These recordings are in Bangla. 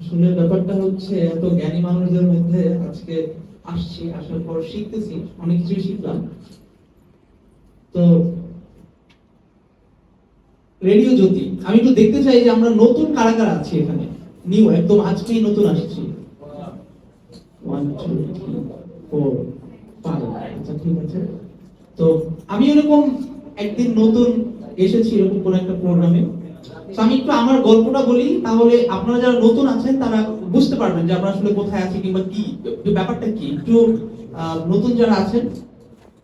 আসলে ব্যাপারটা হচ্ছে এত জ্ঞানী মানুষদের মধ্যে আজকে আসছি, আসার পর শিখতেছি, অনেক কিছু শিখলাম। তো রেডিও জ্যোতি, আমি একটু দেখতে চাই যে আমরা নতুন কারা কারা আছি এখানে। নিউ, একদম আজকেই নতুন আসছি। 1 2 3 4 5, আচ্ছা ঠিক আছে। তো আমি এরকম একদিন নতুন এসেছি এরকম কোন একটা প্রোগ্রামে। তো আমি একটু আমার গল্পটা বলি, তাহলে আপনারা যারা নতুন আছেন তারা বুঝতে পারবেন যে আমরা আসলে কোথায় আছি কিংবা কি ব্যাপারটা কি। একটু নতুন যারা আছেন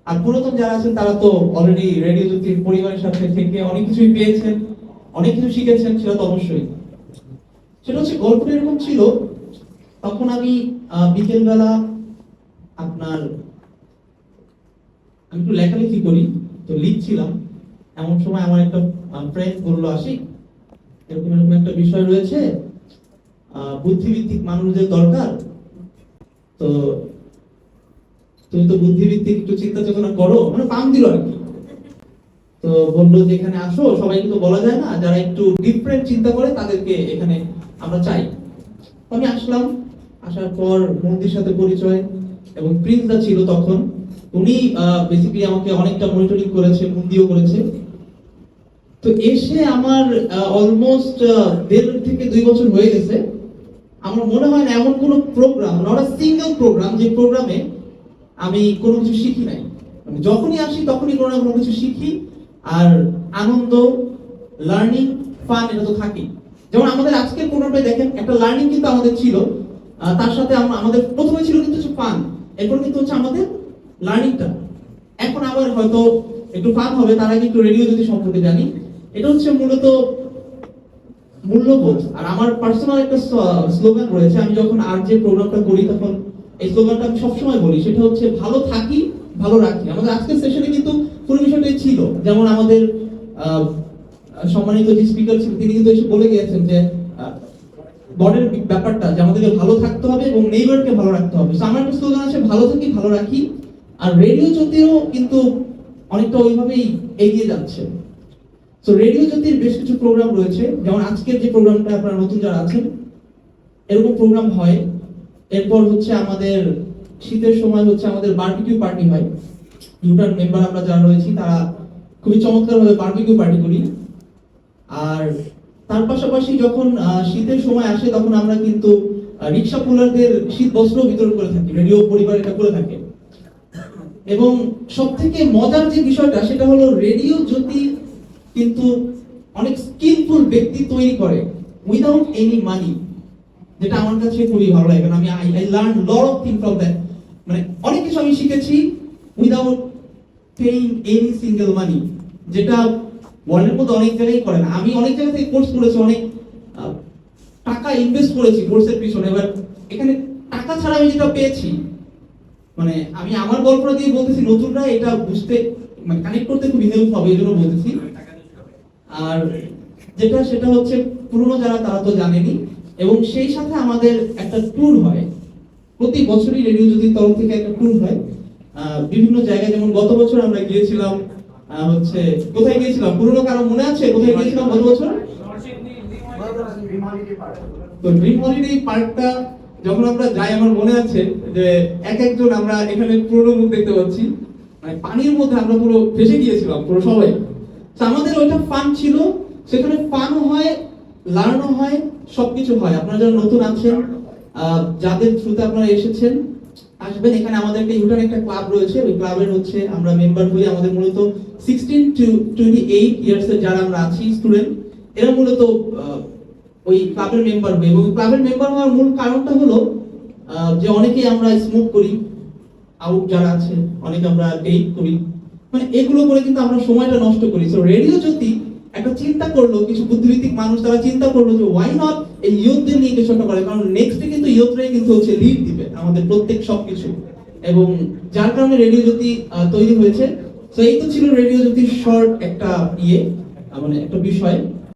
আর পুরাতন যারা আছেন তারা তো অলরেডি রেডিও জ্যোতির পরিবারের সাথে থেকে অনেক কিছুই পেয়েছেন, অনেক কিছু শিখেছেন, সেটা তো অবশ্যই। সেটা হচ্ছে গল্পটা এরকম ছিল, তখন আমি বিকেলবেলা আপনার আমি একটু লেখালেখি করি, তো লিখছিলাম। এমন সময় আমার একটা ফ্রেন্ড বললো, আশিক এরকম এরকম একটা বিষয় রয়েছে, বুদ্ধিভিত্তিক মানুষদের দরকার। তো তুমি তো বুদ্ধিভিত্তিক একটু চিন্তা চেতনা করো, মানে পাম দিল আর কি। তো বললো যে এখানে আসো, সবাইকে তো বলা যায় না, যারা একটু ডিফারেন্ট চিন্তা করে তাদেরকে এখানে আমরা চাই। তো আমি আসলাম, আসার পর মন্দির সাথে পরিচয়, এবং প্রিন্স দা ছিল তখন। উনি বেসিক্যালি আমাকে অনেকটা মনিটরিং করেছে, মুন্দিও করেছে। তো এসে আমার অলমোস্ট 1.5 থেকে 2 বছর হয়ে গেছে। আমার মনে হয় না এমন কোনো program, not a single program, যে প্রোগ্রামে আমি কোনো কিছু শিখি নাই। মানে যখনই আসি তখনই কোনো না কোনো কিছু শিখি। আর আনন্দ, লার্নিং, ফান, এটা তো থাকেই। যেমন আমাদের আজকের প্রোগ্রামটা দেখেন, একটা লার্নিং কিন্তু আমাদের ছিল, তার সাথে আমাদের প্রথমে ছিল কিন্তু হচ্ছে ফান, এরপর কিন্তু হচ্ছে আমাদের লার্নিংটা। এখন আবার হয়তো একটু ফান হবে, তার আগে একটু রেডিও যদি সম্পর্কে জানি। এটা হচ্ছে মূলত মূল্যবোধ। আর আমার পার্সোনাল একটা স্লোগান রয়েছে, আমি যখন আর যে প্রোগ্রামটা করি তখন এই স্লোগানটা আমি সবসময় বলি, সেটা হচ্ছে ভালো থাকি, ভালো রাখি। আমাদের আজকের সেশনে কিন্তু পুরো বিষয়টাই ছিল। যেমন আমাদের সম্মানিত যে স্পিকার ছিল তিনি কিন্তু এসে বলে গিয়েছেন যে গডের ব্যাপারটা, যে আমাদেরকে ভালো থাকতে হবে এবং নেইবারকে ভালো রাখতে হবে। আমার একটা স্লোগান আছে, ভালো থাকি, ভালো রাখি। আর রেডিও জ্যোতিও কিন্তু অনেকটা ওইভাবেই এগিয়ে যাচ্ছে। তো রেডিও জ্যোতির বেশ কিছু প্রোগ্রাম রয়েছে, যেমন আজকের যে প্রোগ্রামটা আপনারা নতুন যারা আছেন, এরকম প্রোগ্রাম হয়। এরপর হচ্ছে আমাদের শীতের সময় হচ্ছে আমাদের বারবিকিউ পার্টি হয়। ইউটার মেম্বার আমরা যারা রয়েছি তারা খুবই চমৎকারভাবে বারবিকিউ পার্টি করি। আর তার পাশাপাশি যখন শীতের সময় আসে তখন আমরা কিন্তু রিক্সা পুলারদের শীত বস্ত্র বিতরণ করে থাকি, রেডিও পরিবার এটা করে থাকে। এবং সব থেকে মজার যে বিষয়টা সেটা হলো রেডিও জ্যোতি কিন্তু অনেক স্কিলফুল ব্যক্তি তৈরি করে উইদাউট এনি মানি, যেটা আমার কাছে খুবই ভালো লাগে। কারণ আমি I learn lot of thing from that. মানে অনেক কিছু আমি শিখেছি উইদাউট পেইং এনি সিঙ্গেল মানি, যেটা ওয়ার্ল্ডের মধ্যে অনেক জায়গায় করে না। আমি অনেক জায়গা থেকে কোর্স করেছি, অনেক টাকা ইনভেস্ট করেছি কোর্সের পিছনে, এবার এখানে টাকা ছাড়া আমি যেটা পেয়েছি, মানে আমি আমার গল্পটা দিয়ে বলতেছি, নতুনরা এটা বুঝতে মানে কানেক্ট করতে খুব হেল্প হবে, এই জন্য বলতেছি। আর যেটা সেটা হচ্ছে পুরনো যারা তারা তো জানেনি। এবং সেই সাথে আমাদের একটা ট্যুর হয় প্রতি বছরই, রেডিও জ্যোতির তরফ থেকে একটা ট্যুর হয় বিভিন্ন জায়গায়। যেমন গত বছর আমরা গিয়েছিলাম হচ্ছে, কোথায় গিয়েছিলাম পুরনো কারো মনে আছে কোথায় গিয়েছিলাম গত বছর? তো ড্রিম হলিডে পার্কটা যখন আমরা যাই, আমার মনে আছে যে এক একজন আমরা এখানে পুরনো মুখ দেখতে পাচ্ছি, মানে পানির মধ্যে আমরা পুরো ভেসে গিয়েছিলাম পুরো সবাই। তো আমাদের ওইটা ফান ছিল, সেখানে ফানও হয়, লার্নও হয়, সবকিছু হয়। আপনারা যারা নতুন আছেন, যাদের থ্রুতে আপনারা এসেছেন, আসবেন এখানে। আমাদের একটা ইউটার একটা ক্লাব রয়েছে, ওই ক্লাবের হচ্ছে আমরা মেম্বার হই। আমাদের মূলত 16 to 28 ইয়ার্স এর যারা আমরা আছি স্টুডেন্ট, এরা মূলত ওই ক্লাবের মেম্বার হই। এবং ক্লাবের মেম্বার হওয়ার মূল কারণটা হলো যে অনেকেই আমরা স্মোক করি, আউট যারা আছে, অনেকে আমরা ডেট করি, মানে এগুলো করে কিন্তু আমরা সময়টা নষ্ট করি। সো রেডিও জ্যোতি একটা চিন্তা করলো, কিছু বুদ্ধিভিত্তিক মানুষ তারা চিন্তা করলো যে ওয়াই নট এই ইয়ুথদের নিয়ে কিছু একটা করে, কারণ নেক্সটে কিন্তু ইয়ুথরাই কিন্তু হচ্ছে লিড দিবে আমাদের প্রত্যেক সবকিছু। এবং যার কারণে রেডিও জ্যোতি তৈরি হয়েছে। তো এই তো ছিল রেডিও জ্যোতির শর্ট একটা মানে একটা বিষয়।